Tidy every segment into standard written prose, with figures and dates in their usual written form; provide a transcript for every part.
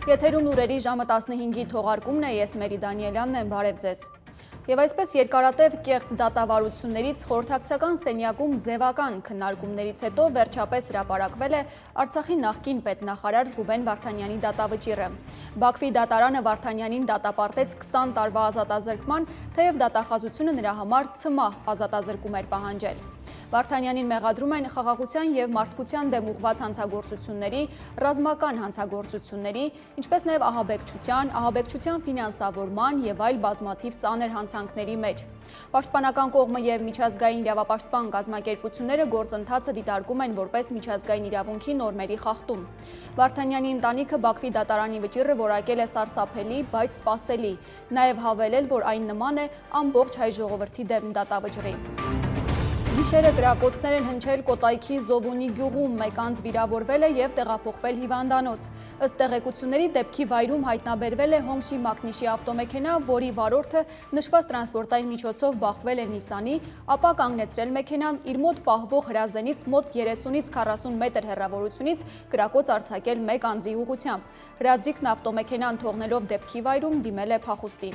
Եթերում լուրերի ժամը 15-ի թողարկումն է, ես Մերի Դանիելյանն եմ, բարև ձեզ։ Եվ այսպես երկարատև կեղծ դատավարություններից խորհրդակցական սենյակում ձևական քննարկումներից հետո վերջապես հրապարակվել է Արցախի նախկին պետնախարար Ռուբեն Վարդանյանի դատավճիռը։ Բաքվի դատարանը Վարդանյանին դատապարտեց 20 տարվա ազատազրկման, թեև դատախազությունը նրա համար ցմահ ազատազրկում էր պահանջել։ Վարդանյանին մեղադրում են խաղաղության և մարդկության դեմ ուղղված հանցագործությունների, ռազմական հանցագործությունների, ինչպես նաև ահաբեկչության ֆինանսավորման և այլ բազմաթիվ ծանր հանցանքների մեջ։ Պաշտպանական կողմը և միջազգային իրավապաշտպան կազմակերպությունները գործընթացը դիտարկում են որպես միջազգային իրավունքի նորմերի խախտում։ Վարդանյանի ընտանիքը Բաքվի դատարանի վճիռը որակել է սարսափելի, բայց սպասելի, նաև հավելել, որ այն նման է ամբողջ հայ ժողովրդի դեմ դատավճռի։ Գիշերը կրակոցներ են հնչել Կոտայքի Զովունի գյուղում, մեկ անձ վիրավորվել է և տեղափոխվել հիվանդանոց։ Ըստ տեղեկությունների դեպքի վայրում հայտնաբերվել է Հոնգշի Մակնիշի ավտոմեքենա, որի վարորդը նշված տրանսպորտային միջոցով բախվել է Նիսանի, ապա կանգնեցրել մեքենան, իր մոտ պահվող հրազենից մոտ 30-ից 40 մետր հեռավորությունից կրակոց արձակել մեկ անձի ուղղությամբ։ Հրաձիգն ավտոմեքենան թողնելով դեպքի վայրում դիմել է փախուստի։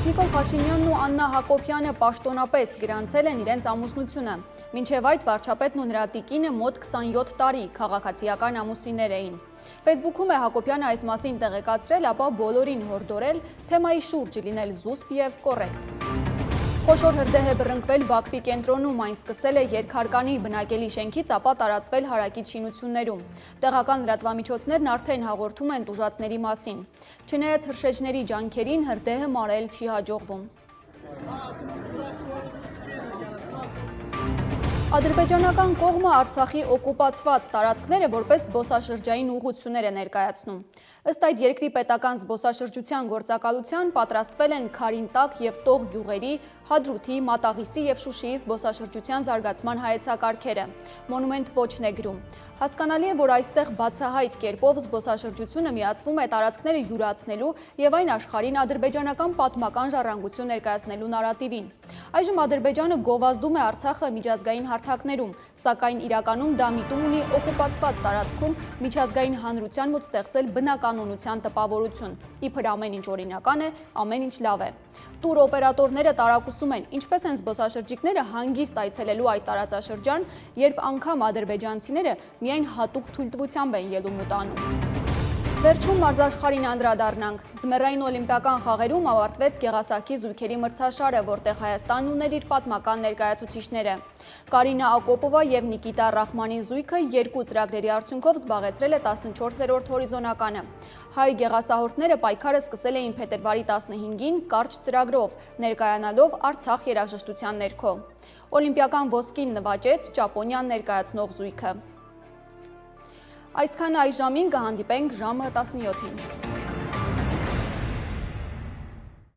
Նիկոլ Փաշինյանն ու Աննա Հակոբյանը պաշտոնապես գրանցել են իրենց ամուսնությունը։ Մինչև այդ վարչապետն ու նրա տիկինը մոտ 27 տարի քաղաքացիական ամուսիններ էին։ Facebook-ում է Հակոբյանը այս մասին տեղեկացրել, ապա բոլորին հորդորել թեմայի շուրջ լինել զուսպ և կոռեկտ։ Խոշոր հրդեհ է բռնկվել Բաքվի կենտրոնում, այն սկսել է երկհարկանի բնակելի շենքից, ապա տարածվել հարակից շինություններում։ Տեղական լրատվամիջոցներն արդեն հաղորդում են տուժածների մասին։ Չնայած հրշեջների ջանքերին հրդեհը մարել չի հաջողվում։ Ադրբեջանական կողմը Արցախի օկուպացված տարածքները որպես զբոսաշրջային ուղղություններ է ներկայացնում։ Ըստ այդ երկրի պետական զբոսաշրջության գործակալության պատրաստվել են Քարինտակ և Տող գյուղերի, Հադրութի, Մատաղիսի և Շուշիի զբոսաշրջության զարգացման հայեցակարգերը։ Մոնումենտ ոչն է գրում։ Հասկանալի է, որ այստեղ բացահայտ կերպով զբոսաշրջությունը միացվում է տարածքները յուրացնելու և այն աշխարհին ադրբեջանական պատմական ժառանգություն ներկայացնելու նարատիվին։ Այժմ Ադրբեջանը գովազդում է Արցախը միջազգային հարթակներում, սակայն իրականում դա միտում ունի օկուպացված տարածքում միջազգային հանրության մոտ ստեղծել բնականոնության տպավորություն։ Իբր ամեն ինչ օրինական է, ամեն ինչ լավ է։ Տուրօպերատորները տարակուսում են, ինչպես են զբոսաշրջիկները հանգիստ այցելելու այդ տարածաշրջան, երբ անգամ ադրբեջանցիները միայն հատուկ թույլտվությամբ են ելում ու տանում։ Վերջում մարզաշխարհին անդրադառնանք։ Ձմեռային օլիմպիական խաղերում ավարտվեց գեղասահքի զույգերի մրցաշարը, որտեղ Հայաստանն ուներ իր պատմական ներկայացուցիչները։ Կարինա Ակոպովա և Նիկիտա Ռախմանի զույգը երկու ծրագրերի արդյունքով զբաղեցրել է 14-րդ հորիզոնականը։ Հայ գեղասահորդները պայքարը սկսել էին փետրվարի 15-ին կարճ ծրագրով, ներկայանալով Արցախ երաժշտության ներքո։ Օլիմպիական ոսկին նվաճեց Ճապոնիան ներկայացնող զույգը։ Այսքանը այս ժամին կհանդիպենք ժամը 17-ին։